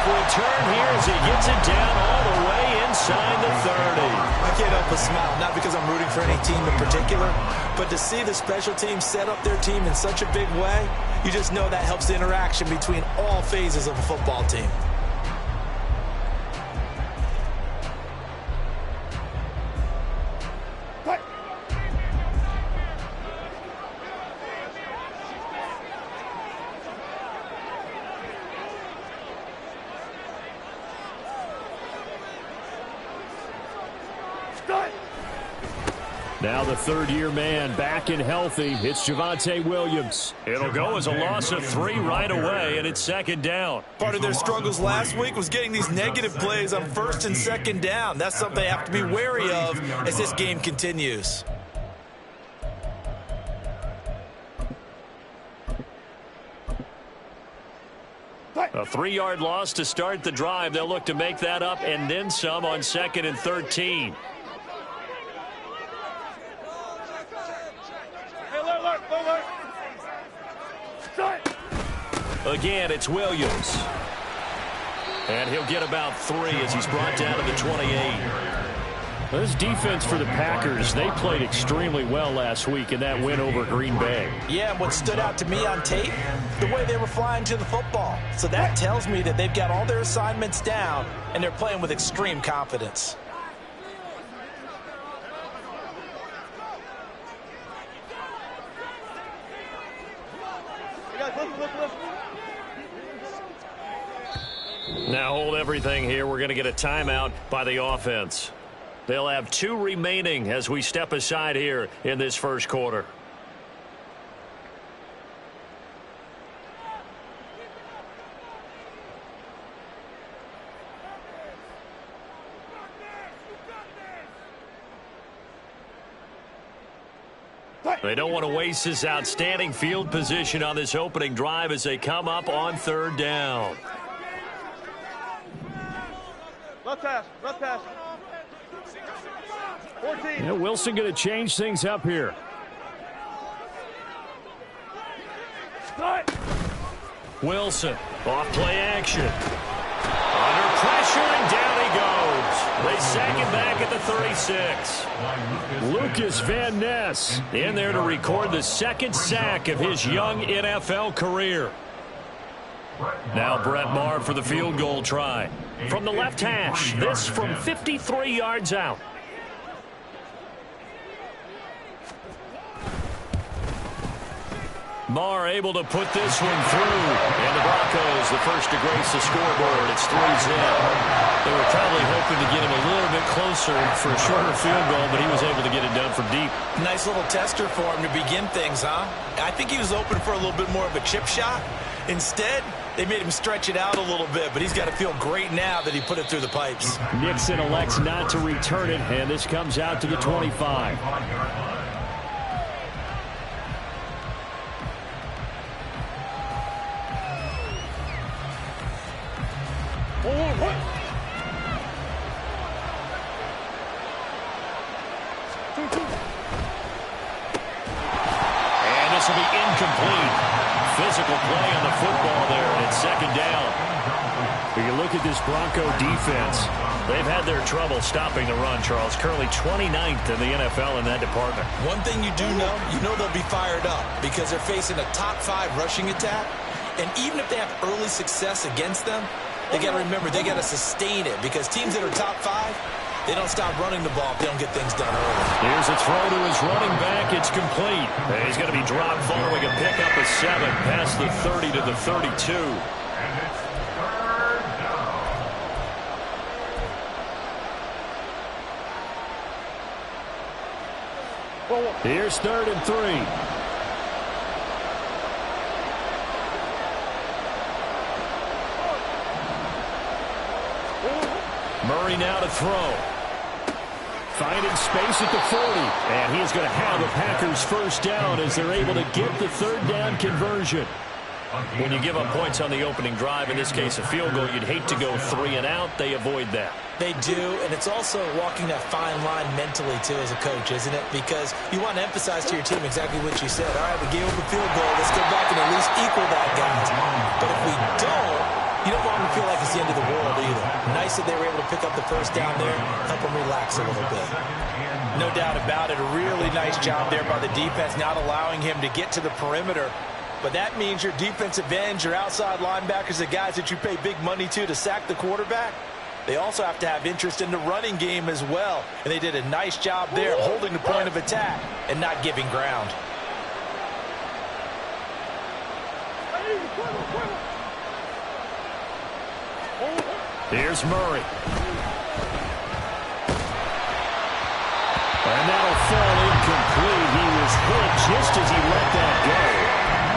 for a turn here as he gets it down all the way inside the 30. I can't help but smile, not because I'm rooting for any team in particular, but to see the special team set up their team in such a big way, you just know that helps the interaction between all phases of a football team. Now the third-year man back and healthy. It's Javonte Williams. It'll go as a loss of 3 right away, and it's second down. Part of their struggles last week was getting these negative plays on first and second down. That's something they have to be wary of as this game continues. A 3-yard loss to start the drive. They'll look to make that up and then some on 2nd and 13. Again, it's Williams. And he'll get about 3 as he's brought down to the 28. This defense for the Packers, they played extremely well last week in that win over Green Bay. Yeah, and what stood out to me on tape, the way they were flying to the football. So that tells me that they've got all their assignments down, and they're playing with extreme confidence. Now hold everything here. We're going to get a timeout by the offense. They'll have 2 remaining as we step aside here in this first quarter. They don't want to waste this outstanding field position on this opening drive as they come up on 3rd down. Left pass. 14. Yeah, Wilson going to change things up here. Wilson, off play action. Under pressure, and down he goes. They sack him back at the 36. Lucas Van Ness in there to record the 2nd sack of his young NFL career. Now Brett Maher for the field goal try. From the left hash, this from 53 yards out. Maher able to put this one through. And the Broncos, the first to grace the scoreboard. It's 3-zip. They were probably hoping to get him a little bit closer for a shorter field goal, but he was able to get it done from deep. Nice little tester for him to begin things, huh? I think he was open for a little bit more of a chip shot. Instead, they made him stretch it out a little bit, but he's got to feel great now that he put it through the pipes. Nixon elects not to return it, and this comes out to the 25. And this will be incomplete. Physical play on the football there, and it's 2nd down. When you look at this Bronco defense, they've had their trouble stopping the run, Charles. Currently 29th in the NFL in that department. One thing you do know, they'll be fired up because they're facing a top 5 rushing attack. And even if they have early success against them, they got to remember they got to sustain it because teams that are top 5, they don't stop running the ball if they don't get things done early. Here's a throw to his running back. It's complete. And he's going to be dropped following a pickup of 7 past the 30 to the 32. Here's 3rd and 3. Murray now to throw. Finding space at the 40. And he is going to have the Packers first down as they're able to get the 3rd down conversion. When you give up points on the opening drive, in this case a field goal, you'd hate to go 3 and out. They avoid that. They do, and it's also walking that fine line mentally, too, as a coach, isn't it? Because you want to emphasize to your team exactly what you said. All right, we gave up a field goal. Let's go back and at least equal that, guys. But if we don't, you don't want them doesn't feel like it's the end of the world either. Nice that they were able to pick up the first down there, help them relax a little bit. No doubt about it. A really nice job there by the defense, not allowing him to get to the perimeter. But that means your defensive ends, your outside linebackers, the guys that you pay big money to sack the quarterback, they also have to have interest in the running game as well. And they did a nice job there of holding the point of attack and not giving ground. Here's Murray. And that'll fall incomplete. He was hit just as he let that go.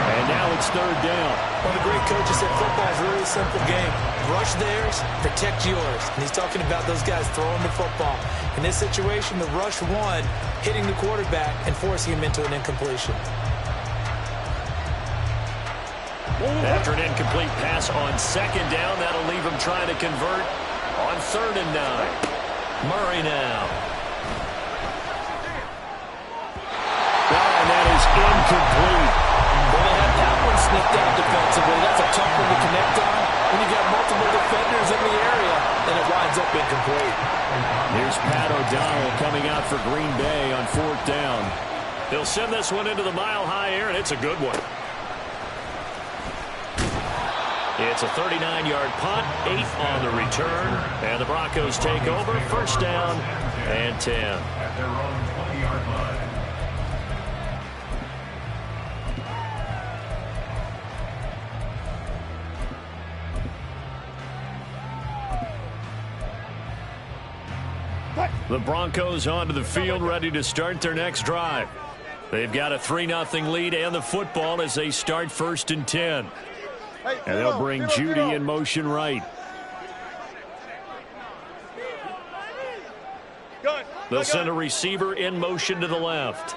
And now it's third down. One of the great coaches said football is a really simple game. Rush theirs, protect yours. And he's talking about those guys throwing the football. In this situation, the rush one, hitting the quarterback and forcing him into an incompletion. After an incomplete pass on second down, that'll leave him trying to convert on 3rd and 9. Murray now. And that is incomplete. Well, they had that one sniffed out defensively. That's a tough one to connect on when you got multiple defenders in the area, and it winds up incomplete. Here's Pat O'Donnell coming out for Green Bay on 4th down. They'll send this one into the mile-high air, and it's a good one. It's a 39-yard punt, 8 on the return, and the Broncos take over, 1st down and 10. At their own 20-yard line. The Broncos onto the field, ready to start their next drive. They've got a 3-0 lead and the football as they start 1st and 10. And they'll bring Judy in motion right. They'll send a receiver in motion to the left.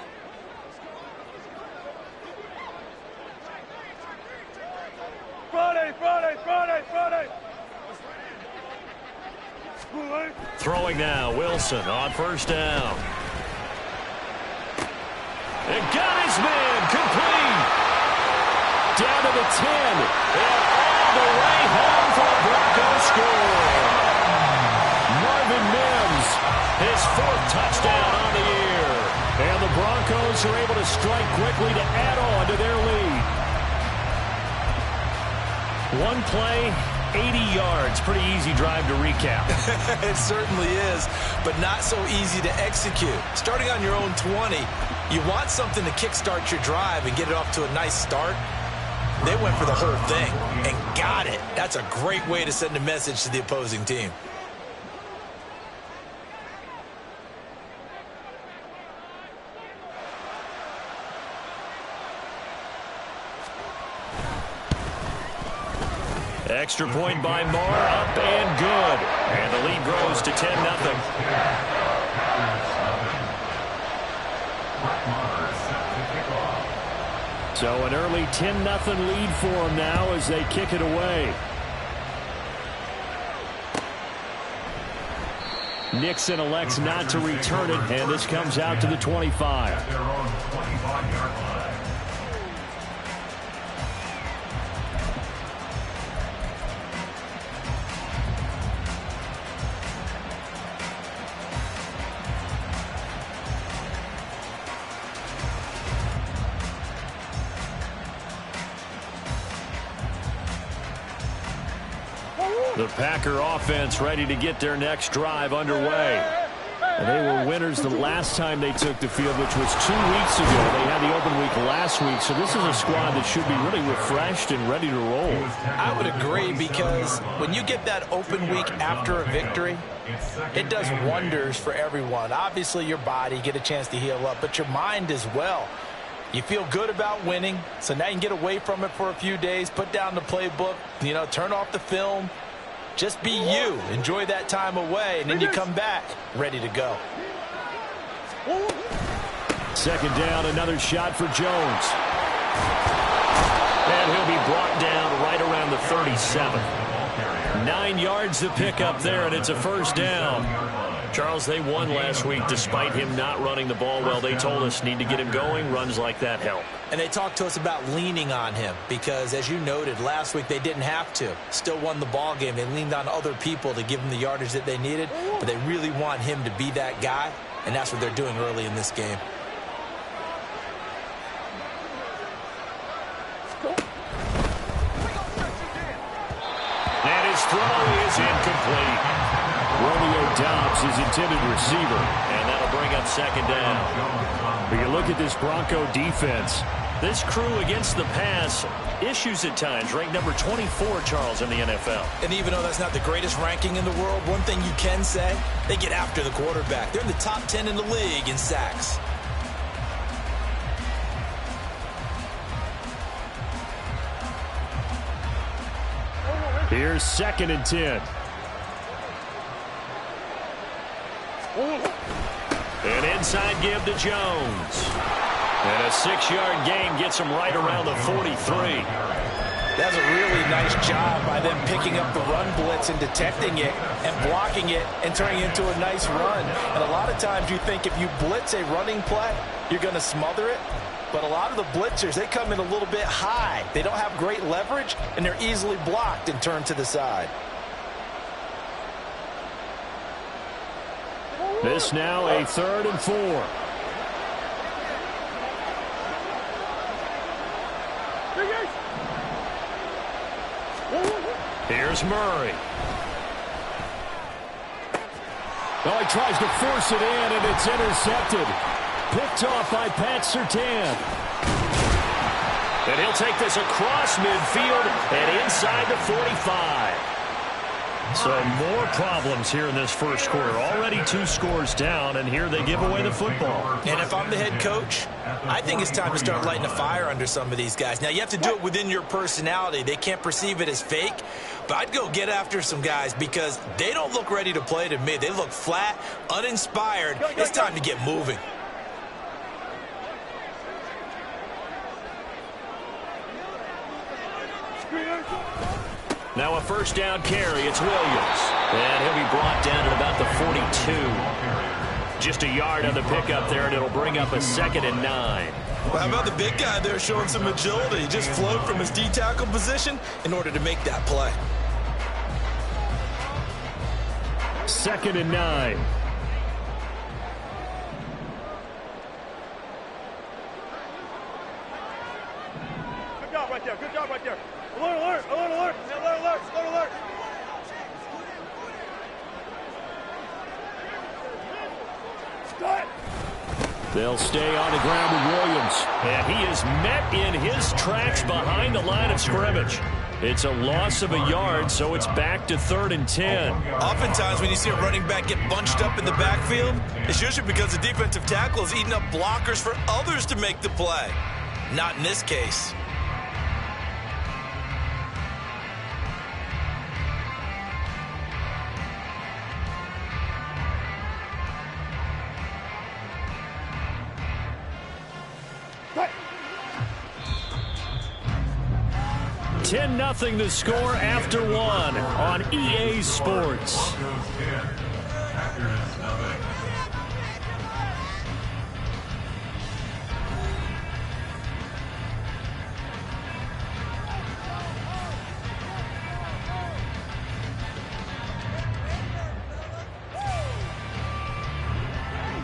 Friday. Throwing now, Wilson on 1st down. And got his man, complete. Down to the 10, and all the way home for a Broncos score. Marvin Mims, his 4th touchdown on the year. And the Broncos are able to strike quickly to add on to their lead. One play, 80 yards. Pretty easy drive to recap. It certainly is, but not so easy to execute. Starting on your own 20, you want something to kickstart your drive and get it off to a nice start. They went for the whole thing and got it. That's a great way to send a message to the opposing team. Extra point by Moore, up and good. And the lead grows to 10-0. So an early 10-0 lead for them now as they kick it away. Nixon elects not to return it, and this comes out to the 25. At their own 25-yard line. The Packer offense ready to get their next drive underway. And they were winners the last time they took the field, which was 2 weeks ago. They had the open week last week, so this is a squad that should be really refreshed and ready to roll. I would agree, because when you get that open week after a victory, it does wonders for everyone. Obviously, your body, get a chance to heal up, but your mind as well. You feel good about winning, so now you can get away from it for a few days, put down the playbook, turn off the film. Just be you. Enjoy that time away, and then you come back ready to go. Second down, another shot for Jones. And he'll be brought down right around the 37. 9 yards to pick up there, and it's a 1st down. Charles, they won last week despite him not running the ball well. They told us need to get him going. Runs like that help. And they talked to us about leaning on him because, as you noted, last week they didn't have to. Still won the ball game. They leaned on other people to give them the yardage that they needed, but they really want him to be that guy, and that's what they're doing early in this game. And his throw is incomplete. Romeo Doubs is intended receiver, and that'll bring up second down. But you look at this Bronco defense. This crew against the pass, issues at times, ranked number 24, Charles, in the NFL. And even though that's not the greatest ranking in the world, one thing you can say, they get after the quarterback. They're in the top 10 in the league in sacks. Here's 2nd and 10. An inside give to Jones. And a 6-yard gain gets him right around the 43. That's a really nice job by them picking up the run blitz and detecting it and blocking it and turning it into a nice run. And a lot of times you think if you blitz a running play, you're going to smother it. But a lot of the blitzers, they come in a little bit high. They don't have great leverage, and they're easily blocked and turned to the side. This now a 3rd and 4. Here's Murray. Oh, he tries to force it in, and it's intercepted. Picked off by Pat Surtain. And he'll take this across midfield and inside the 45. So more problems here in this first quarter. Already 2 scores down, and here they give away the football. And if I'm the head coach, I think it's time to start lighting a fire under some of these guys. Now, you have to do it within your personality. They can't perceive it as fake. But I'd go get after some guys because they don't look ready to play to me. They look flat, uninspired. It's time to get moving. Now a first down carry. It's Williams. And he'll be brought down at about the 42. Just a yard on the pickup there, and it'll bring up a 2nd and 9. Well, how about the big guy there showing some agility? He just flowed from his D-tackle position in order to make that play. 2nd and 9. Good job right there. Good job right there. Alert, alert, alert, alert, alert, alert, alert, alert. They'll stay on the ground with Williams. And he is met in his tracks behind the line of scrimmage. It's a loss of a yard, so it's back to 3rd and 10. Oftentimes when you see a running back get bunched up in the backfield, it's usually because the defensive tackle is eating up blockers for others to make the play. Not in this case. Right. 10-0 the score after 1 on EA Sports.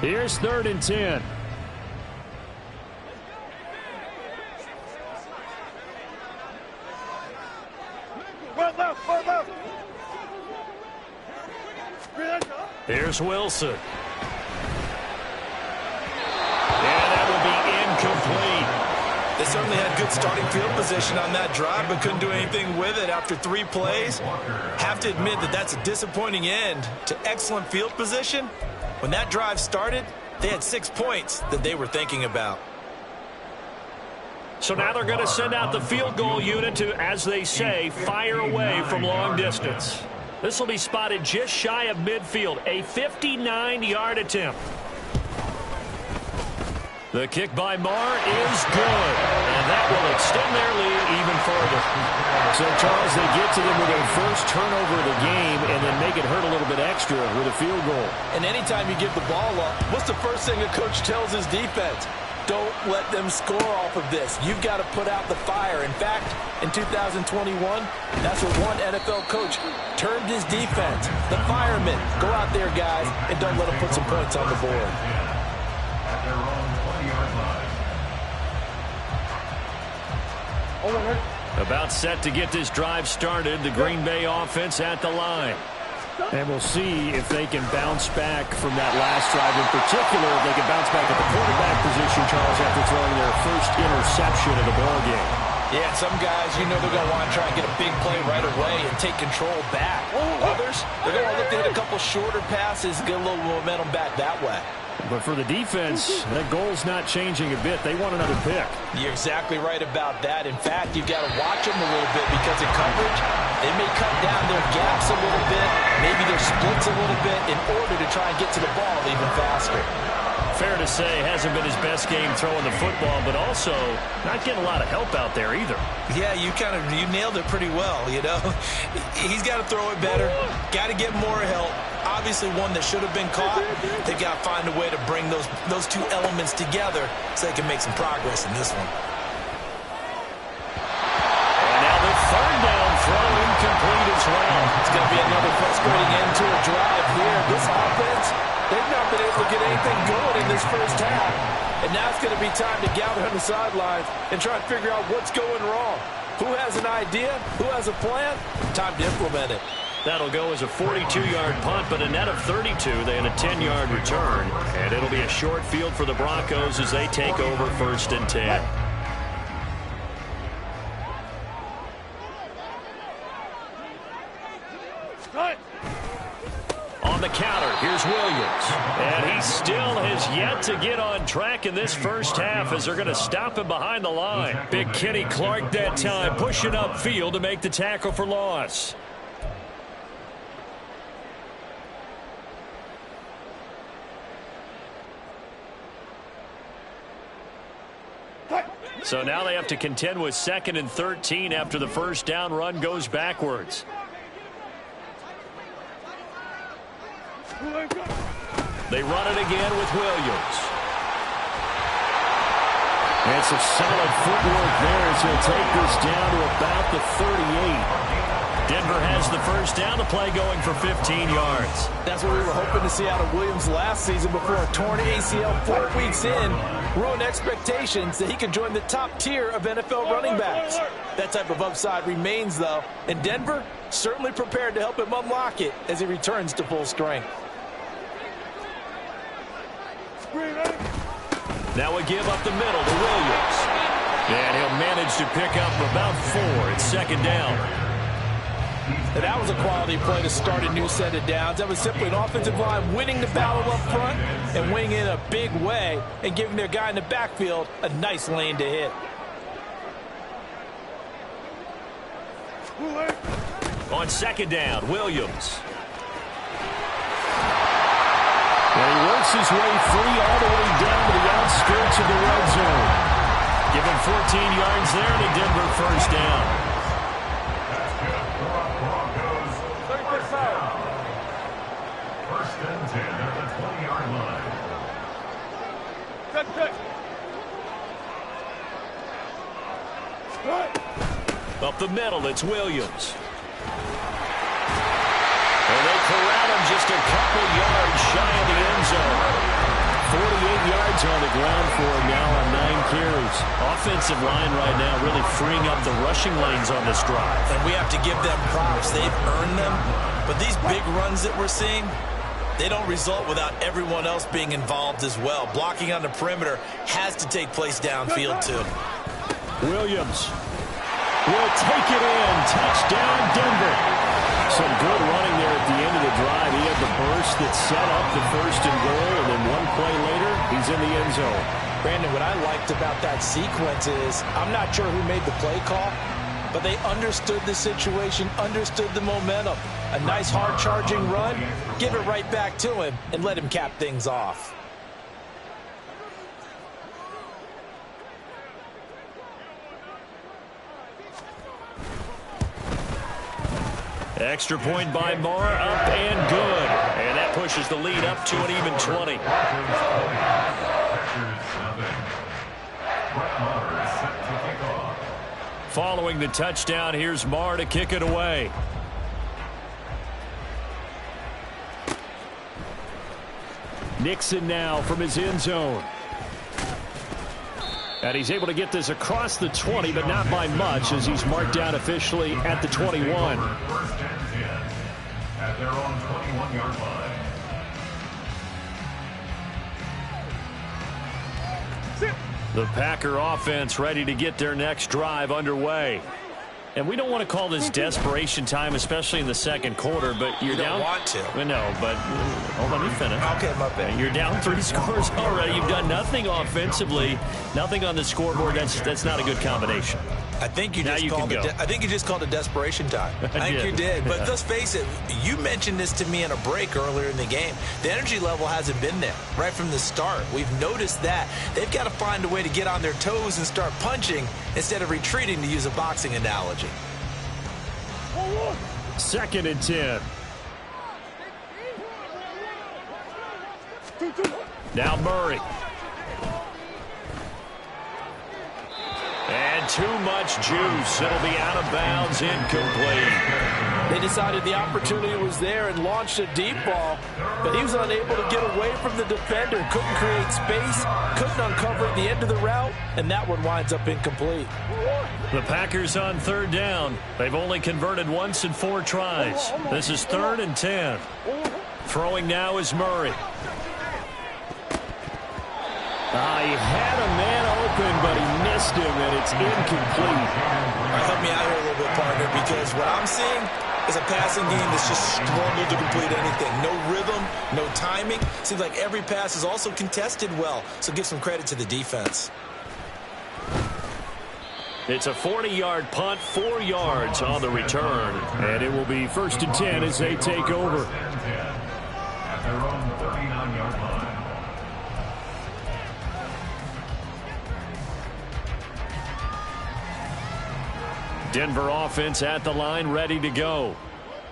Here's 3rd and 10. Right left, right left. Here's Wilson. And that will be incomplete. They certainly had good starting field position on that drive, but couldn't do anything with it after 3 plays. Have to admit that that's a disappointing end to excellent field position. When that drive started, they had 6 points that they were thinking about. So now they're going to send out the field goal unit to, as they say, fire away from long distance. This will be spotted just shy of midfield, a 59-yard attempt. The kick by Marr is good, and that will extend their lead even further. So, Charles, they get to them with their first turnover of the game and then make make it hurt a little bit extra with a field goal. And anytime you give the ball up, what's the first thing a coach tells his defense? Don't let them score off of this. You've got to put out the fire. In fact, in 2021, that's what one NFL coach termed his defense. The firemen. Go out there, guys, and don't let them put some points on the board. At their own 20-yard line. About set to get this drive started. The Green Bay offense at the line. And we'll see if they can bounce back from that last drive in particular. If they can bounce back at the quarterback position, Charles, after throwing their first interception of the ballgame. Yeah, some guys, you know they're going to want to try and get a big play right away and take control back. Others, they're going to look to hit a couple shorter passes, get a little momentum back that way. But for the defense, that goal's not changing a bit. They want another pick. You're exactly right about that. In fact, you've got to watch them a little bit because in coverage, they may cut down their gaps a little bit, maybe their splits a little bit in order to try and get to the ball even faster. Fair to say, hasn't been his best game throwing the football, but also not getting a lot of help out there either. Yeah, you nailed it pretty well, you know. He's got to throw it better, got to get more help. Obviously one that should have been caught. They've got to find a way to bring those two elements together so they can make some progress in this one. And now the third down throw incomplete as well. It's going to be another frustrating end to a drive here. This offense, they've not been able to get anything going in this first half. And now it's going to be time to gather on the sidelines and try and figure out what's going wrong. Who has an idea? Who has a plan? Time to implement it. That'll go as a 42-yard punt, but a net of 32. They had a 10-yard return, and it'll be a short field for the Broncos as they take over 1st and 10. On the counter, here's Williams. And he still has yet to get on track in this first half as they're going to stop him behind the line. Big Kenny Clark that time pushing upfield to make the tackle for loss. So now they have to contend with 2nd and 13 after the first down run goes backwards. They run it again with Williams. And some solid footwork there as he'll take this down to about the 38. Denver has the first down. The play going for 15 yards. That's what we were hoping to see out of Williams last season before a torn ACL 4 weeks in. Ruined expectations that he could join the top tier of NFL running backs. That type of upside remains, though. And Denver certainly prepared to help him unlock it as he returns to full strength. Now a give up the middle to Williams. And he'll manage to pick up about 4. It's 2nd down. And that was a quality play to start a new set of downs. That was simply an offensive line winning the battle up front and winning in a big way and giving their guy in the backfield a nice lane to hit. On 2nd down, Williams. And he works his way free all the way down to the outskirts of the red zone. Give him 14 yards there to Denver first down. Broncos. 1st and 10 at the 20-yard line. Up the middle, it's Williams. And they corral him just a couple yards shy of the end zone. 48 yards on the ground for him now on 9 carries. Offensive line right now really freeing up the rushing lanes on this drive. And we have to give them props. They've earned them. But these big runs that we're seeing, they don't result without everyone else being involved as well. Blocking on the perimeter has to take place downfield, too. Williams will take it in. Touchdown, Denver. Some good running there at the end of the drive. He had the burst that set up the 1st and goal, and then one play later, he's in the end zone. Brandon, what I liked about that sequence is I'm not sure who made the play call, but they understood the situation, understood the momentum. A nice hard-charging run, give it right back to him, and let him cap things off. Extra point by Marr, up and good. And that pushes the lead up to an even 20. Following the touchdown, here's Marr to kick it away. Nixon now from his end zone. And he's able to get this across the 20, but not by much, as he's marked down officially at the 21. First and 10 at their own 21-yard line. The Packer offense ready to get their next drive underway. And we don't want to call this desperation time, especially in the second quarter, but you're down. You don't want to. No, but let me finish. Okay, my bad. You're down 3 scores already. You've done nothing offensively, nothing on the scoreboard. That's not a good combination. I think you just called it. I think you just called it desperation time. I think you did. But let's face it. You mentioned this to me in a break earlier in the game. The energy level hasn't been there right from the start. We've noticed that. They've got to find a way to get on their toes and start punching instead of retreating, to use a boxing analogy. 2nd and 10. Now Murray. And too much juice. It'll be out of bounds, incomplete. They decided the opportunity was there and launched a deep ball, but he was unable to get away from the defender. Couldn't create space, couldn't uncover at the end of the route, and that one winds up incomplete. The Packers on 3rd down. They've only converted once in 4 tries. This is 3rd and 10. Throwing now is Murray. He had a man open, but he missed him, and it's incomplete. Help me out here a little bit, partner, because what I'm seeing is a passing game that's just struggled to complete anything. No rhythm, no timing. Seems like every pass is also contested well, so give some credit to the defense. It's a 40-yard punt, 4 yards on the return, and it will be 1st and 10 as they take over. At their own 39-yard line. Denver offense at the line, ready to go.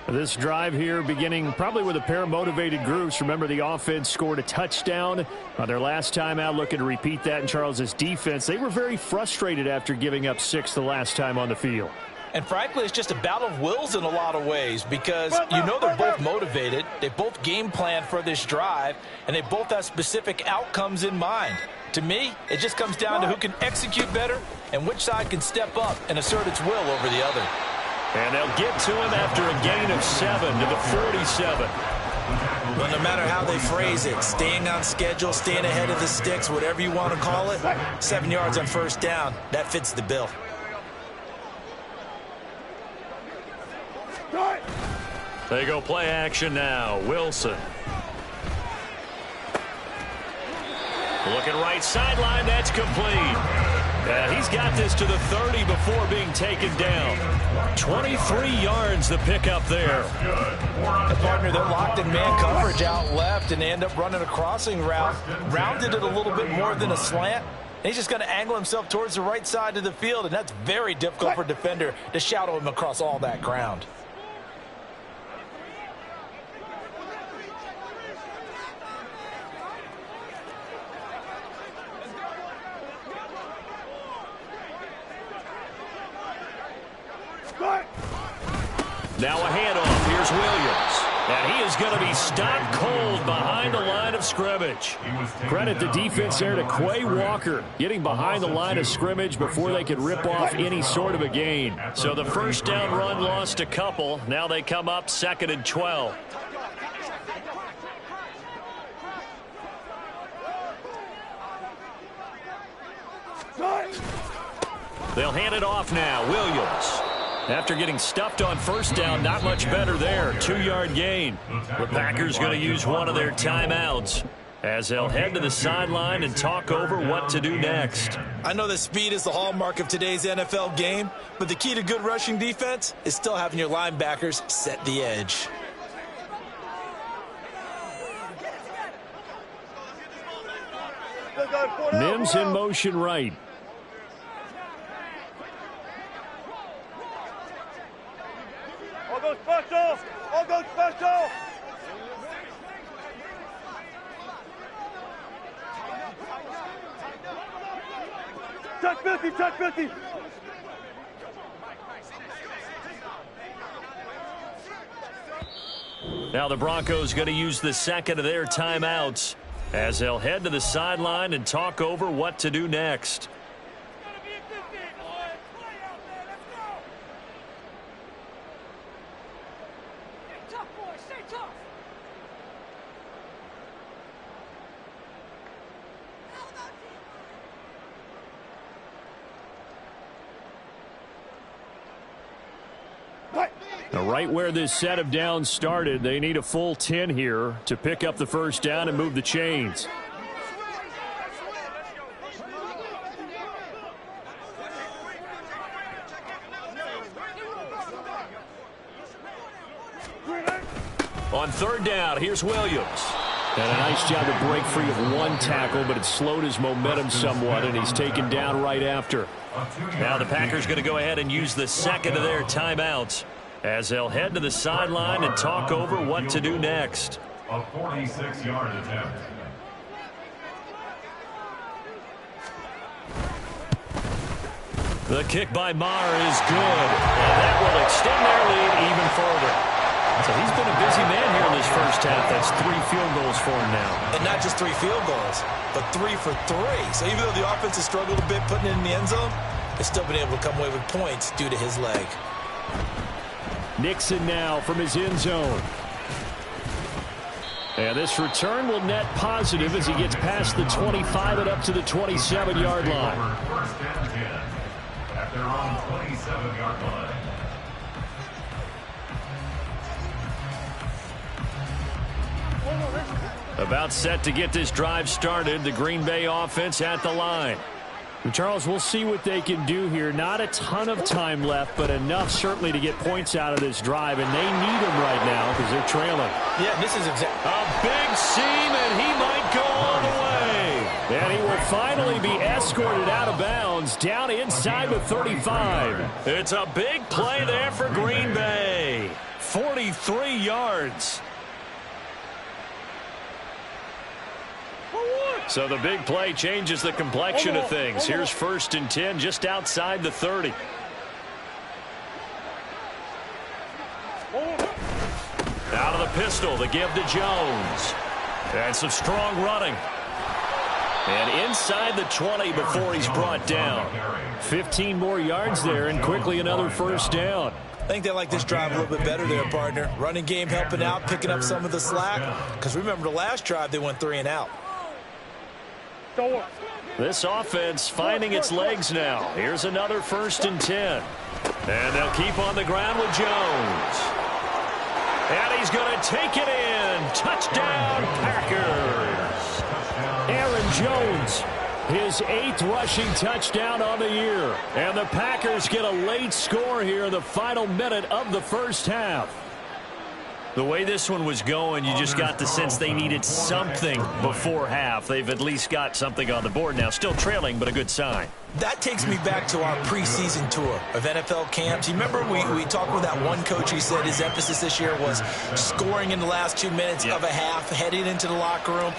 This drive here beginning probably with a pair of motivated groups. Remember, the offense scored a touchdown on their last time out, looking to repeat that in Charles's defense. They were very frustrated after giving up 6 the last time on the field. And frankly, it's just a battle of wills in a lot of ways, because you know they're both motivated. They both game plan for this drive, and they both have specific outcomes in mind. To me, it just comes down to who can execute better and which side can step up and assert its will over the other. And they'll get to him after a gain of 7 to the 47. Well, no matter how they phrase it, staying on schedule, staying ahead of the sticks, whatever you want to call it, 7 yards on 1st down, that fits the bill. They go play action now. Wilson. Looking right sideline, that's complete. He's got this to the 30 before being taken down. 23 yards the pickup there. The partner, they're locked in man coverage out left, and they end up running a crossing route. Rounded it a little bit more than a slant. He's just going to angle himself towards the right side of the field, and that's very difficult for a defender to shadow him across all that ground. Now a handoff. Here's Williams. And he is going to be stopped cold behind the line of scrimmage. Credit the defense there to Quay Walker, getting behind the line of scrimmage before they could rip off any sort of a gain. So the 1st down run lost a couple. Now they come up 2nd and 12. They'll hand it off now. Williams. After getting stuffed on 1st down, not much better there. 2-yard gain. The Packers going to use one of their timeouts as they'll head to the sideline and talk over what to do next. I know that speed is the hallmark of today's NFL game, but the key to good rushing defense is still having your linebackers set the edge. Mims in motion right. All go special! check 50, check 50. Now the Broncos going to use the second of their timeouts as they'll head to the sideline and talk over what to do next. Now, right where this set of downs started, they need a full 10 here to pick up the first down and move the chains. On third down, here's Williams. And a nice job to break free of one tackle, but it slowed his momentum somewhat, and he's taken down right after. Now the Packers going to go ahead and use the second of their timeouts as they'll head to the sideline and talk over what to do next. A 46-yard attempt. The kick by Maher is good, and that will extend their lead even further. So he's been a busy man here in this first half. That's 3 field goals for him now. And not just 3 field goals, but 3 for 3. So even though the offense has struggled a bit putting it in the end zone, they've still been able to come away with points due to his leg. Nixon now from his end zone. And this return will net positive as he gets past the 25 and up to the 27-yard line. First and 10 at their own 27-yard line. About set to get this drive started. The Green Bay offense at the line. And Charles, we'll see what they can do here. Not a ton of time left, but enough certainly to get points out of this drive, and they need them right now because they're trailing. Yeah, this is exactly A big seam, and he might go all the way. And he will finally be escorted out of bounds down inside the 35. It's a big play there for Green Bay. 43 yards. So the big play changes the complexion of things. Here's first and 10 just outside the 30. Out of the pistol, the give to Jones. And some strong running. And inside the 20 before he's brought down. 15 more yards there and quickly another first down. I think they like this drive a little bit better there, partner. Running game helping out, picking up some of the slack. Because remember the last drive they went 3 and out. This offense finding its legs now. Here's another first and 10. And they'll keep on the ground with Jones. And he's going to take it in. Touchdown, Packers. Aaron Jones, his 8th rushing touchdown on the year. And the Packers get a late score here in the final minute of the first half. The way this one was going, you just got the sense they needed something before half. They've at least got something on the board now. Still trailing, but a good sign. That takes me back to our preseason tour of NFL camps. You remember we talked with that one coach who said his emphasis this year was scoring in the last 2 minutes of a half, heading into the locker room.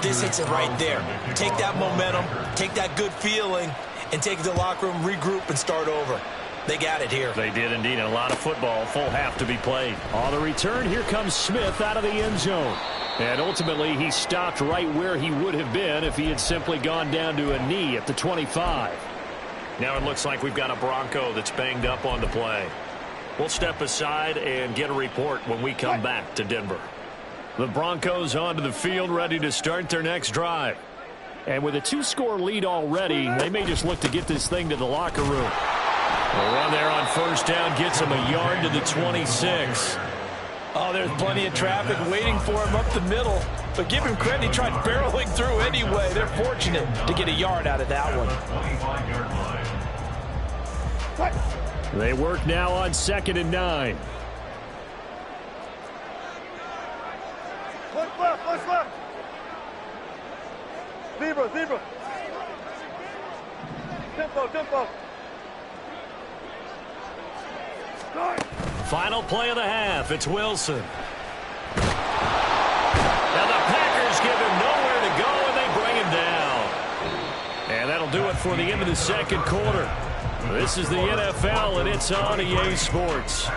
This hits it right there. Take that momentum, take that good feeling, and take it to the locker room, regroup, and start over. They got it here. They did indeed. And a lot of football, full half to be played. On the return, here comes Smith out of the end zone. And ultimately, he stopped right where he would have been if he had simply gone down to a knee at the 25. Now it looks like we've got a Bronco that's banged up on the play. We'll step aside and get a report when we come back to Denver. The Broncos onto the field, ready to start their next drive. And with a 2-score lead already, they may just look to get this thing to the locker room. The run there on first down gets him a yard to the 26. Oh, there's plenty of traffic waiting for him up the middle. But give him credit, he tried barreling through anyway. They're fortunate to get a yard out of that one. 25-yard line. They work now on 2nd and 9. Push left, push left. Zebra, zebra. Tempo, tempo. Final play of the half. It's Wilson. Now the Packers give him nowhere to go, and they bring him down. And that'll do it for the end of the second quarter. This is the NFL, and it's on EA Sports.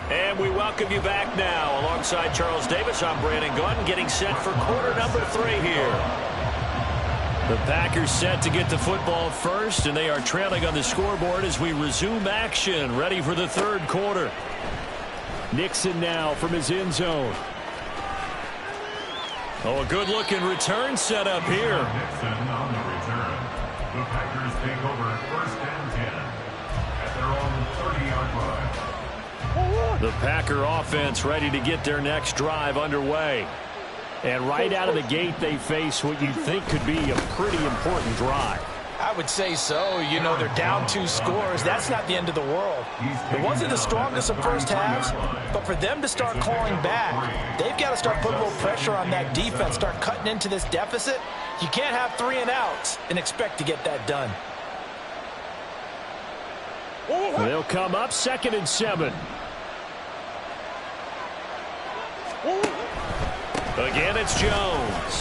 And we welcome you back now. Alongside Charles Davis, I'm Brandon Gaudin, getting set for quarter number 3 here. The Packers set to get the football first, and they are trailing on the scoreboard as we resume action, ready for the third quarter. Nixon now from his end zone. Oh, a good-looking return set up here. Nixon on the return. The Packers take over first and 10 at their own 30-yard line. The Packer offense ready to get their next drive underway. And right out of the gate, they face what you think could be a pretty important drive. I would say so. You know, they're down 2 scores. That's not the end of the world. It wasn't the strongest of first halves, but for them to start clawing back, they've got to start putting a little pressure on that defense, start cutting into this deficit. You can't have 3 and outs and expect to get that done. They'll come up 2nd and 7. Again, it's Jones.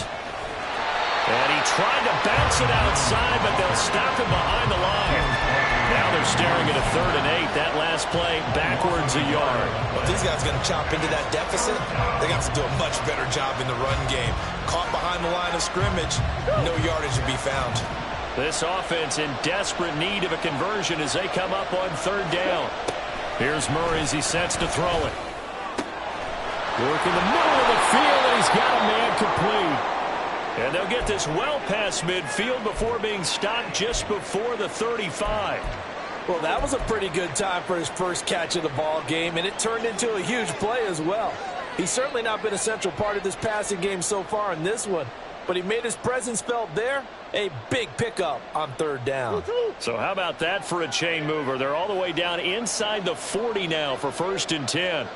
And he tried to bounce it outside, but they'll stop him behind the line. Now they're staring at a 3rd and 8. That last play backwards a yard. Well, if these guys are going to chop into that deficit, they got to do a much better job in the run game. Caught behind the line of scrimmage, no yardage to be found. This offense in desperate need of a conversion as they come up on 3rd down. Here's Murray as he sets to throw it. Work in the middle of the field, and he's got a man complete. And they'll get this well past midfield before being stopped just before the 35. Well, that was a pretty good time for his first catch of the ball game, and it turned into a huge play as well. He's certainly not been a central part of this passing game so far in this one, but he made his presence felt there. A big pickup on 3rd down. So how about that for a chain mover? They're all the way down inside the 40 now for 1st and 10.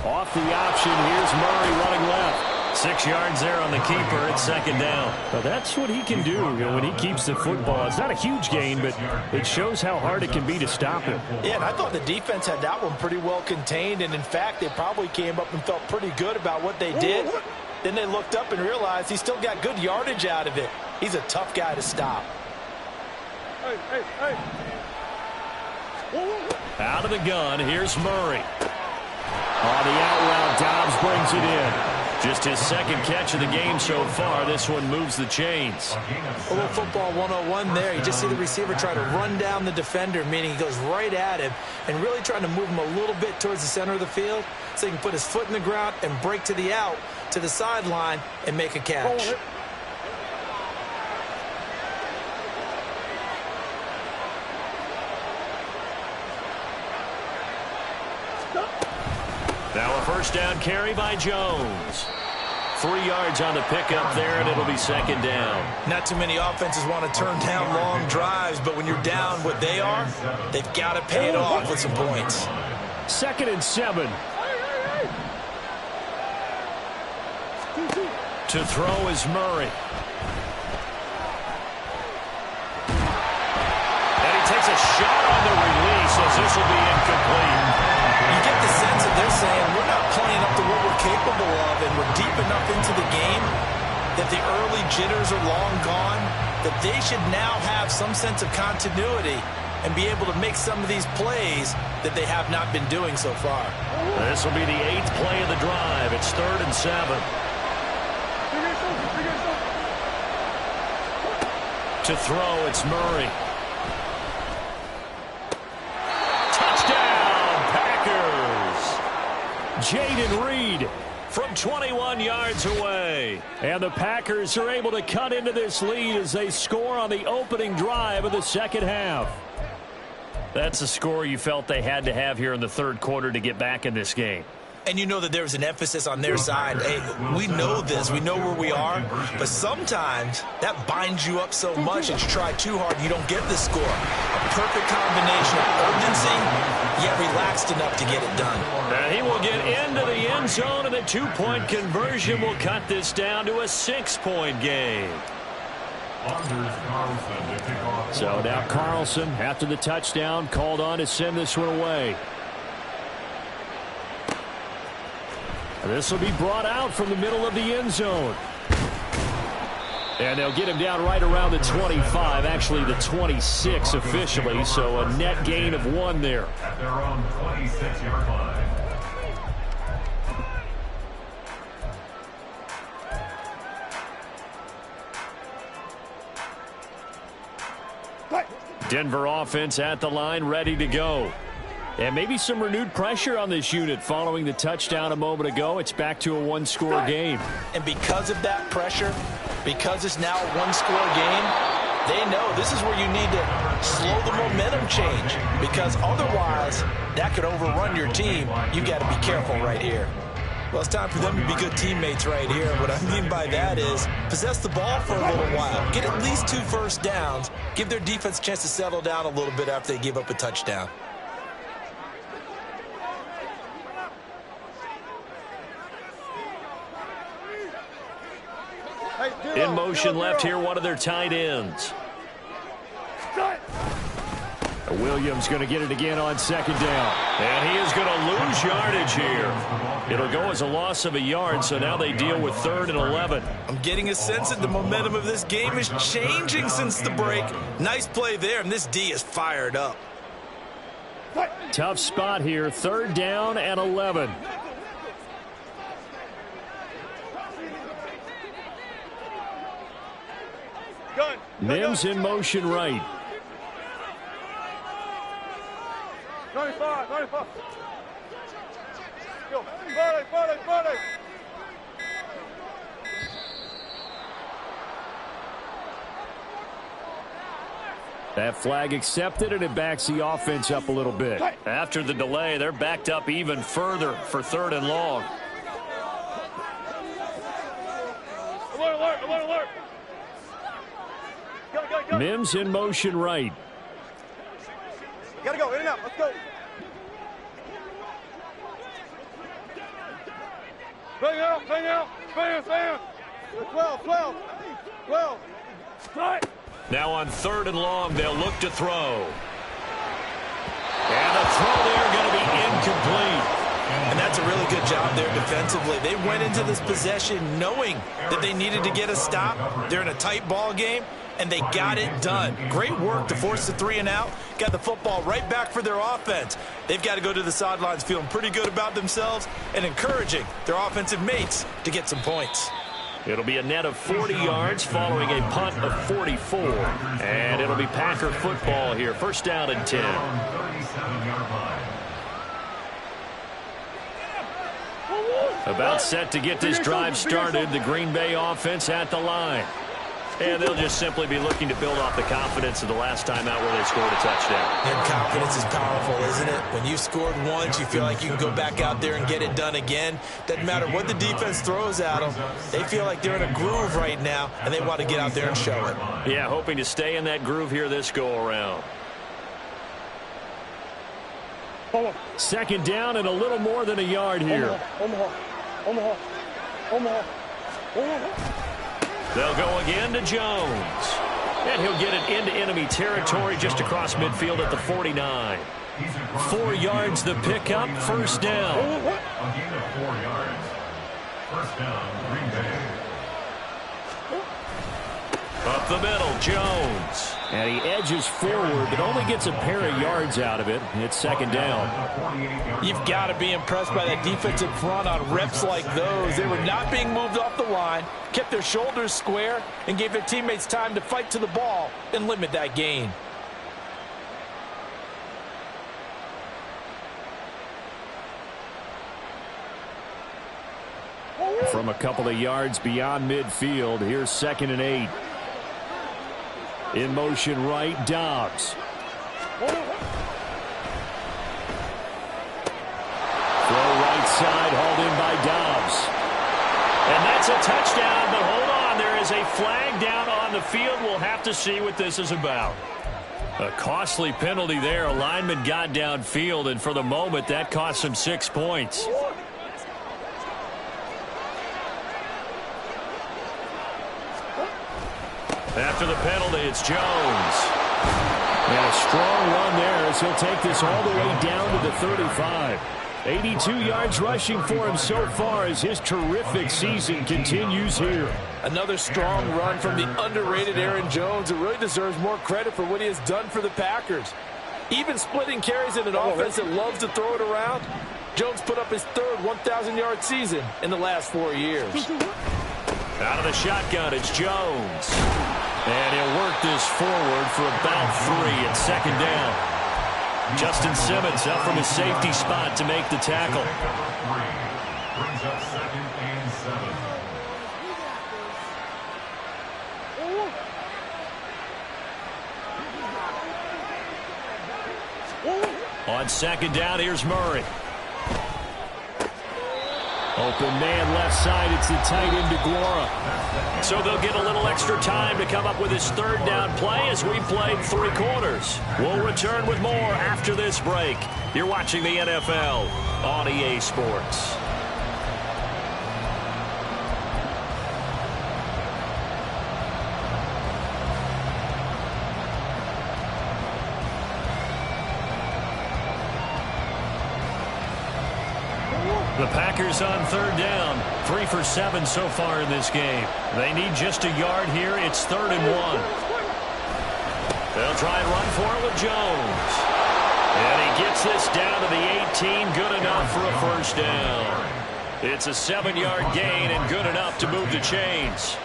Off the option, here's Murray running left. 6 yards there on the keeper at 2nd down. Well, that's what he can do, when he keeps the football. It's not a huge gain, but it shows how hard it can be to stop him. Yeah, and I thought the defense had that one pretty well contained, and in fact, they probably came up and felt pretty good about what they did. Then they looked up and realized he still got good yardage out of it. He's a tough guy to stop. Out of the gun, here's Murray. On the out route, Dobbs brings it in. Just his 2nd catch of the game so far. This one moves the chains. A little football 101 there. You just see the receiver try to run down the defender, meaning he goes right at him and really trying to move him a little bit towards the center of the field so he can put his foot in the ground and break to the out, to the sideline, and make a catch. Now a 1st down carry by Jones. 3 yards on the pickup there, and it'll be 2nd down. Not too many offenses want to turn down long drives, but when you're down what they are, they've got to pay it off with some points. 2nd and 7. To throw is Murray. And he takes a shot on the release as this will be incomplete. You get the sense that they're saying we're not playing up to what we're capable of, and we're deep enough into the game that the early jitters are long gone, that they should now have some sense of continuity and be able to make some of these plays that they have not been doing so far. This will be the 8th play of the drive. It's 3rd and 7. To throw, it's Murray. Jaden Reed from 21 yards away. And the Packers are able to cut into this lead as they score on the opening drive of the 2nd half. That's a score you felt they had to have here in the 3rd quarter to get back in this game. And you know that there's an emphasis on their side. Hey, we know this. We know where we are. But sometimes that binds you up so much that you try too hard, you don't get the score. A perfect combination of urgency, yet relaxed enough to get it done. And he will get into the end zone, and the two-point conversion will cut this down to a 6-point game. So now Carlson, after the touchdown, called on to send this one away. This will be brought out from the middle of the end zone. And they'll get him down right around the 25, actually the 26 officially, so a net gain of 1 there. At their own 26-yard line. Denver offense at the line, ready to go. And maybe some renewed pressure on this unit following the touchdown a moment ago. It's back to a one-score game. And because of that pressure, because it's now a one-score game, they know this is where you need to slow the momentum change, because otherwise that could overrun your team. You got to be careful right here. Well, it's time for them to be good teammates right here. What I mean by that is possess the ball for a little while. Get at least 2 first downs. Give their defense a chance to settle down a little bit after they give up a touchdown. In motion left here, one of their tight ends. Williams going to get it again on second down. And he is going to lose yardage here. It'll go as a loss of a yard, so now they deal with 3rd and 11. I'm getting a sense that the momentum of this game is changing since the break. Nice play there, and this D is fired up. Tough spot here, 3rd down and 11. Mims in motion right. 95. Go. Buddy. That flag accepted, and it backs the offense up a little bit. After the delay, they're backed up even further for 3rd and long. Alert. Go. Mims in motion right. Gotta go, in and out, let's go. Bang out. Fan. 12. Now on 3rd and long, they'll look to throw. And the throw there going to be incomplete. And that's a really good job there defensively. They went into this possession knowing that they needed to get a stop. They're in a tight ball game, and they got it done. Great work to force the 3 and out. Got the football right back for their offense. They've got to go to the sidelines feeling pretty good about themselves and encouraging their offensive mates to get some points. It'll be a net of 40 yards following a punt of 44. And it'll be Packer football here. 1st down and 10. About set to get this drive started. The Green Bay offense at the line. And they'll just simply be looking to build off the confidence of the last time out where they scored a touchdown. And confidence is powerful, isn't it? When you've scored once, you feel like you can go back out there and get it done again. Doesn't matter what the defense throws at them. They feel like they're in a groove right now, and they want to get out there and show it. Yeah, hoping to stay in that groove here this go-around. 2nd down and a little more than a yard here. Omaha. They'll go again to Jones. And he'll get it into enemy territory just across midfield at the 49. 4 yards the pickup, 1st down. A gain of 4 yards. 1st down, Green Bay. Up the middle, Jones. And he edges forward, but only gets a pair of yards out of it. It's 2nd down. You've got to be impressed by that defensive front on reps like those. They were not being moved off the line, kept their shoulders square, and gave their teammates time to fight to the ball and limit that gain. From a couple of yards beyond midfield, here's 2nd and 8. In motion right, Dobbs. Throw right side, It's a touchdown, but hold on. There is a flag down on the field. We'll have to see what this is about. A costly penalty there. A lineman got downfield, and for the moment, that cost him 6 points. After the penalty, it's Jones. And a strong run there as he'll take this all the way down to the 35. 82 yards rushing for him so far as his terrific season continues here. Another strong run from the underrated Aaron Jones, who really deserves more credit for what he has done for the Packers. Even splitting carries in an offense that loves to throw it around, Jones put up his third 1,000-yard season in the last 4 years. Out of the shotgun, it's Jones. And he'll work this forward for about 3 at second down. Justin Simmons up from his safety spot to make the tackle. Brings up 2nd and 7. On second down, here's Murray. Open man left side, it's the tight end DeGuara. So they'll get a little extra time to come up with his third down play as we played 3 quarters. We'll return with more after this break. You're watching the NFL on EA Sports. The Packers on third down. 3 for 7 so far in this game. They need just a yard here. It's 3rd and 1. They'll try and run for it with Jones. And he gets this down to the 18. Good enough for a first down. It's a 7-yard gain and good enough to move the chains.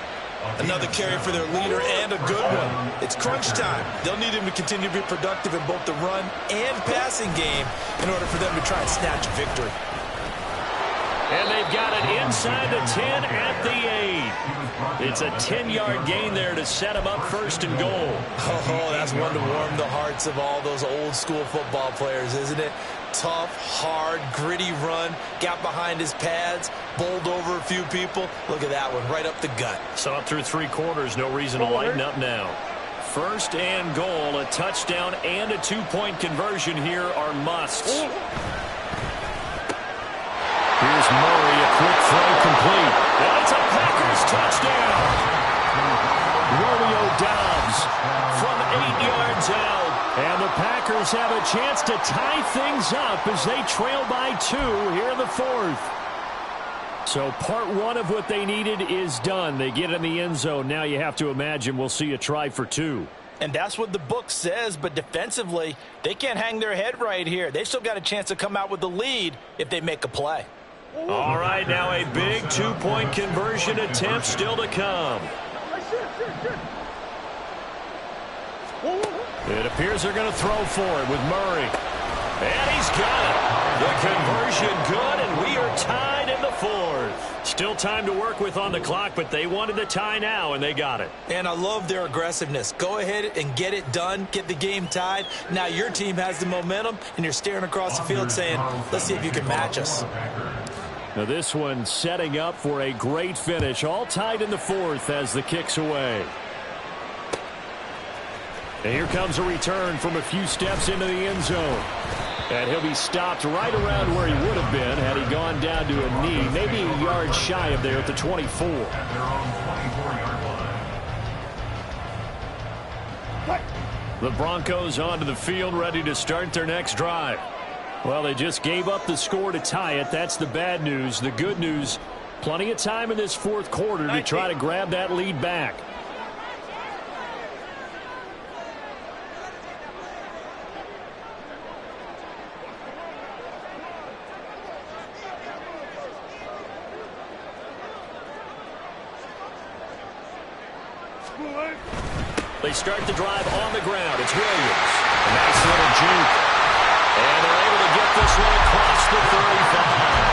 Another carry for their leader and a good one. It's crunch time. They'll need him to continue to be productive in both the run and passing game in order for them to try and snatch a victory. And they've got it inside the 10 at the 8. It's a 10-yard gain there to set them up 1st and goal. Oh, that's one to warm the hearts of all those old-school football players, isn't it? Tough, hard, gritty run, got behind his pads, bowled over a few people. Look at that one, right up the gut. So up through 3 quarters, no reason to lighten up now. 1st and goal, a touchdown and a 2-point conversion here are musts. Here's Murray, a quick throw complete. And it's a Packers touchdown. Romeo Doubs from 8 yards out. And the Packers have a chance to tie things up as they trail by 2 here in the 4th. So part 1 of what they needed is done. They get in the end zone. Now you have to imagine we'll see a try for 2. And that's what the book says, but defensively, they can't hang their head right here. They still got a chance to come out with the lead if they make a play. All right, now a big 2-point conversion attempt still to come. It appears they're going to throw for it with Murray. And he's got it. The conversion good, and we are tied in the 4th. Still time to work with on the clock, but they wanted the tie now, and they got it. And I love their aggressiveness. Go ahead and get it done, get the game tied. Now your team has the momentum, and you're staring across the field saying, let's see if you can match us. Now this one setting up for a great finish. All tied in the 4th as the kick's away. And here comes a return from a few steps into the end zone. And he'll be stopped right around where he would have been had he gone down to a knee, maybe a yard shy of there at the 24. The Broncos onto the field, ready to start their next drive. Well, they just gave up the score to tie it. That's the bad news. The good news, plenty of time in this 4th quarter to try to grab that lead back. They start the drive on the ground. It's Williams. A nice little juke. And they're able to get this one across the 35.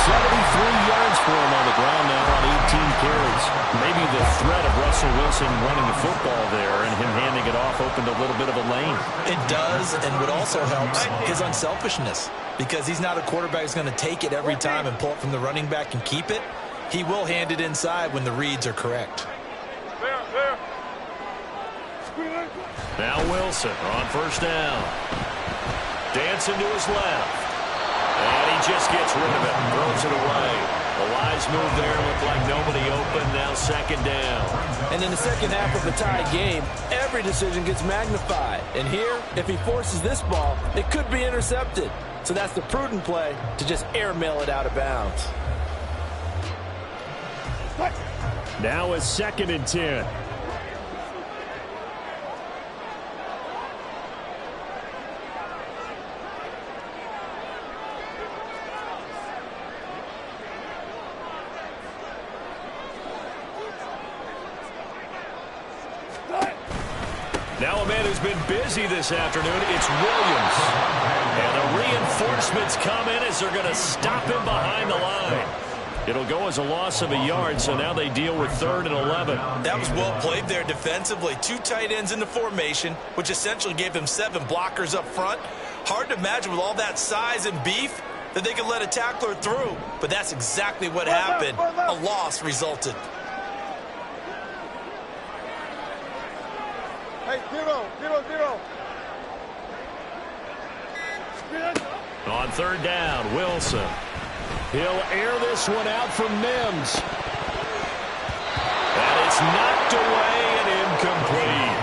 73 yards for him on the ground now on 18 carries. Maybe the threat of Russell Wilson running the football there and him handing it off opened a little bit of a lane. It does, and what also helps his unselfishness, because he's not a quarterback who's going to take it every time and pull it from the running back and keep it. He will hand it inside when the reads are correct. Now Wilson on first down. Dancing to his left. And he just gets rid of it. Throws it away. A wise move there. Looked like nobody open. Now second down. And in the second half of a tie game, every decision gets magnified. And here, if he forces this ball, it could be intercepted. So that's the prudent play to just airmail it out of bounds. Now a 2nd and 10. Now a man who's been busy this afternoon, it's Williams. And the reinforcements come in as they're going to stop him behind the line. It'll go as a loss of a yard, so now they deal with 3rd and 11. That was well played there defensively. 2 tight ends in the formation, which essentially gave them 7 blockers up front. Hard to imagine with all that size and beef that they could let a tackler through. But that's exactly what happened. A loss resulted. Hey, 0-0-0. On 3rd down, Wilson. He'll air this one out from Mims. And it's knocked away and incomplete.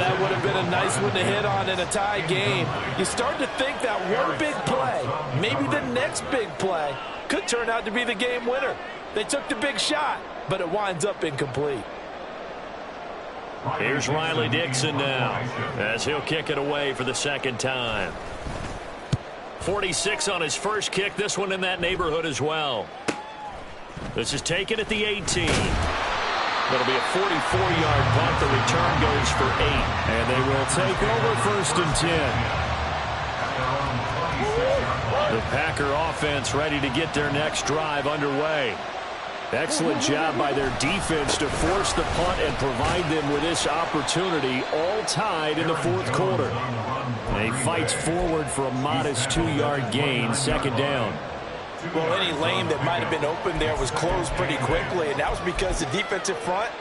That would have been a nice one to hit on in a tie game. You start to think that one big play, maybe the next big play, could turn out to be the game winner. They took the big shot, but it winds up incomplete. Here's Riley Dixon now as he'll kick it away for the 2nd time. 46 on his first kick. This one in that neighborhood as well. This is taken at the 18. That'll be a 44-yard punt. The return goes for 8. And they will take over 1st and 10. The Packer offense ready to get their next drive underway. Excellent job by their defense to force the punt and provide them with this opportunity, all tied in the 4th quarter. And he fights forward for a modest 2-yard gain, 2nd down. Well, any lane that might have been open there was closed pretty quickly, and that was because the defensive front,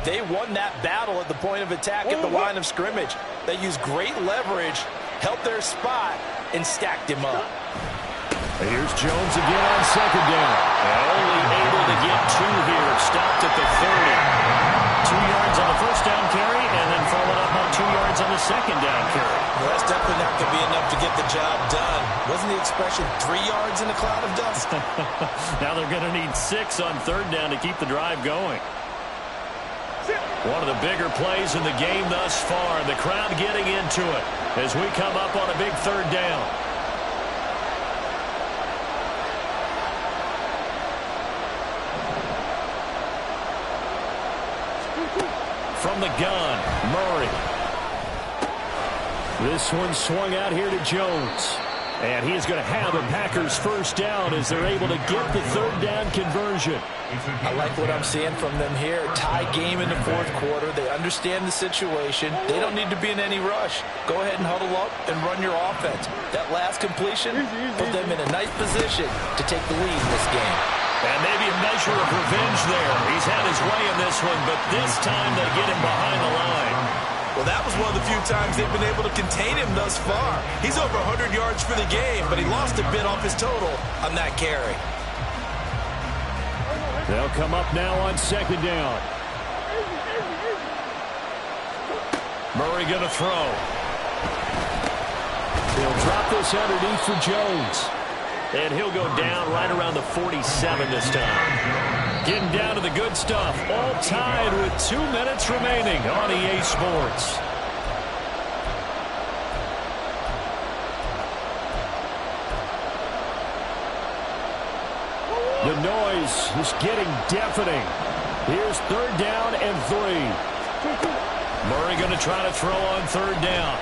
they won that battle at the point of attack at the line of scrimmage. They used great leverage, held their spot, and stacked him up. Here's Jones again on 2nd down. Only able to get 2 here. Stopped at the 30. 2 yards on the first down carry, and then followed up on 2 yards on the second down carry. Well, that's definitely not going to be enough to get the job done. Wasn't the expression 3 yards in a cloud of dust? Now they're going to need 6 on 3rd down to keep the drive going. One of the bigger plays in the game thus far. The crowd getting into it as we come up on a big 3rd down. From the gun, Murray. This one swung out here to Jones. And he is going to have a Packers first down as they're able to get the 3rd down conversion. I like what I'm seeing from them here. Tie game in the 4th quarter. They understand the situation. They don't need to be in any rush. Go ahead and huddle up and run your offense. That last completion put them in a nice position to take the lead in this game. And maybe a measure of revenge there. He's had his way in this one, but this time they get him behind the line. Well, that was one of the few times they've been able to contain him thus far. He's over 100 yards for the game, but he lost a bit off his total on that carry. They'll come up now on 2nd down. Murray going to throw. They'll drop this underneath for Jones. And he'll go down right around the 47 this time. Getting down to the good stuff. All tied with 2 minutes remaining on EA Sports. The noise is getting deafening. Here's 3rd down and 3. Murray going to try to throw on 3rd down.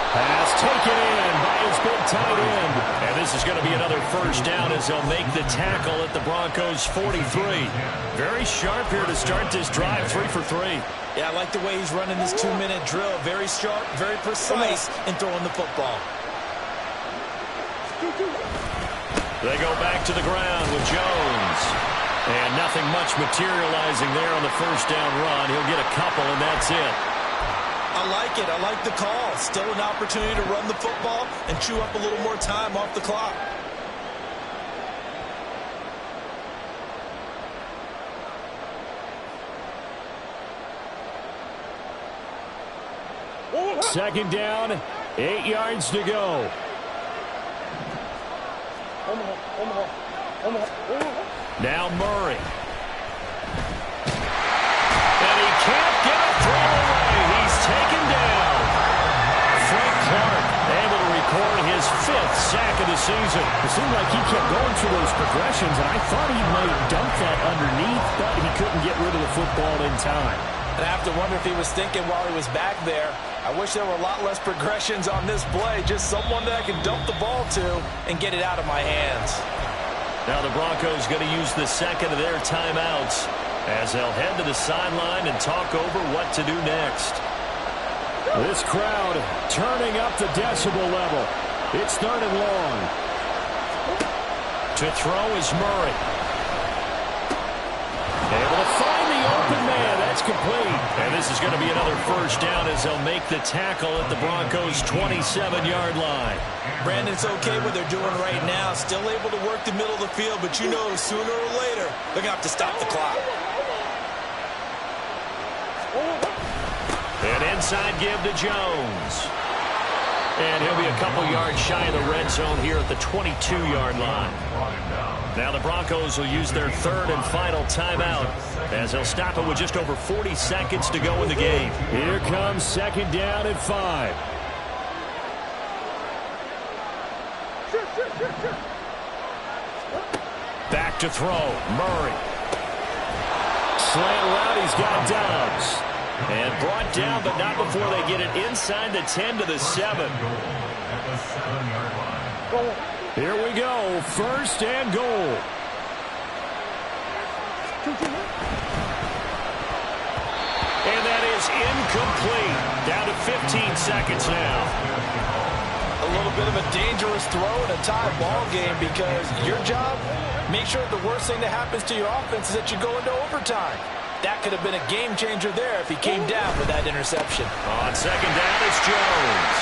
Pass taken in by his big tight end. And this is going to be another first down as they'll make the tackle at the Broncos 43. Very sharp here to start this drive, 3 for 3. Yeah, I like the way he's running this 2-minute drill. Very sharp, very precise in throwing the football. They go back to the ground with Jones. And nothing much materializing there on the first down run. He'll get a couple, and that's it. I like it. I like the call. Still an opportunity to run the football and chew up a little more time off the clock. Second down, 8 yards to go. Now Murray. And he can't get a throw away. He's taken down. Frank Clark able to record his 5th sack of the season. It seemed like he kept going through those progressions, and I thought he might dump that underneath, but he couldn't get rid of the football in time. And I have to wonder if he was thinking while he was back there, I wish there were a lot less progressions on this play. Just someone that I can dump the ball to and get it out of my hands. Now the Broncos going to use the second of their timeouts as they'll head to the sideline and talk over what to do next. This crowd turning up the decibel level. It's 3rd and long. To throw is Murray. Able to find the open man. That's complete. And this is going to be another first down as they'll make the tackle at the Broncos' 27-yard line. Brandon, it's okay what they're doing right now. Still able to work the middle of the field, but you know sooner or later they're going to have to stop the clock. An inside give to Jones. And he'll be a couple yards shy of the red zone here at the 22-yard line. Now the Broncos will use their 3rd and final timeout as they'll stop it with just over 40 seconds to go in the game. Here comes 2nd down and 5. Back to throw. Murray. Slant route, he's got Dobbs. And brought down, but not before they get it inside the 10 to the 7. Here we go. 1st and goal. And that is incomplete. Down to 15 seconds now. A little bit of a dangerous throw in a tie ball game because your job, make sure the worst thing that happens to your offense is that you go into overtime. That could have been a game changer there if he came down with that interception. On 2nd down, it's Jones.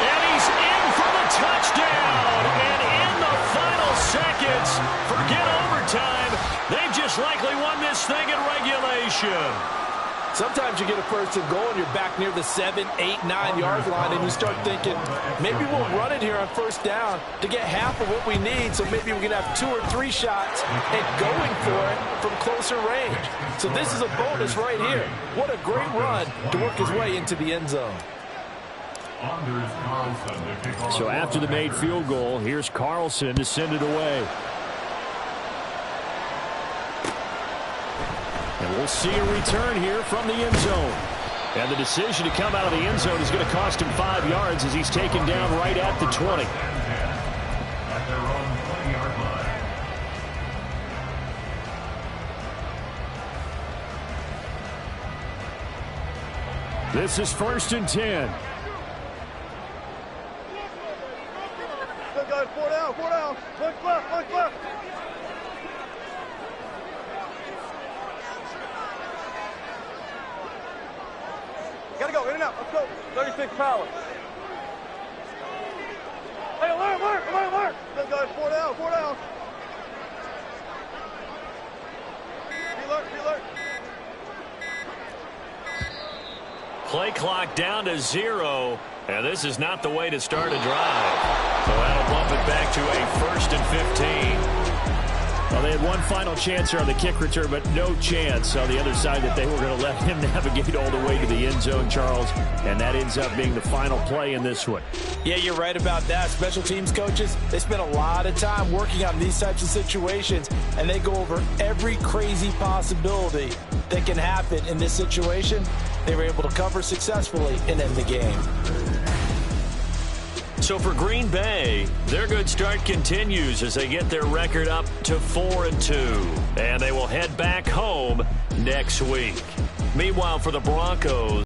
And he's in for the touchdown. And in the final seconds, forget overtime. They've just likely won this thing in regulation. Sometimes you get a 1st and goal and you're back near the 7, 8, 9-yard line and you start thinking, maybe we'll run it here on 1st down to get half of what we need, so maybe we can have 2 or 3 shots and going for it from closer range. So this is a bonus right here. What a great run to work his way into the end zone. So after the made field goal, here's Carlson to send it away. And we'll see a return here from the end zone. And the decision to come out of the end zone is going to cost him 5 yards as he's taken down right at the 20. At their own 20-yard line. This is 1st and 10. Good guys, 4 down, 4 down. Look left, look left. Gotta go, in and out, let's go. 36 power. Hey, alert, alert, alert, alert. Good guys, 4 down, 4 down. Be alert, be alert. Play clock down to 0. And this is not the way to start a drive. So that'll bump it back to a 1st and 15. Well, they had one final chance here on the kick return, but no chance on the other side that they were going to let him navigate all the way to the end zone, Charles. And that ends up being the final play in this one. Yeah, you're right about that. Special teams coaches, they spend a lot of time working on these types of situations, and they go over every crazy possibility that can happen in this situation. They were able to cover successfully and end the game. So for Green Bay, their good start continues as they get their record up to 4-2. And they will head back home next week. Meanwhile, for the Broncos,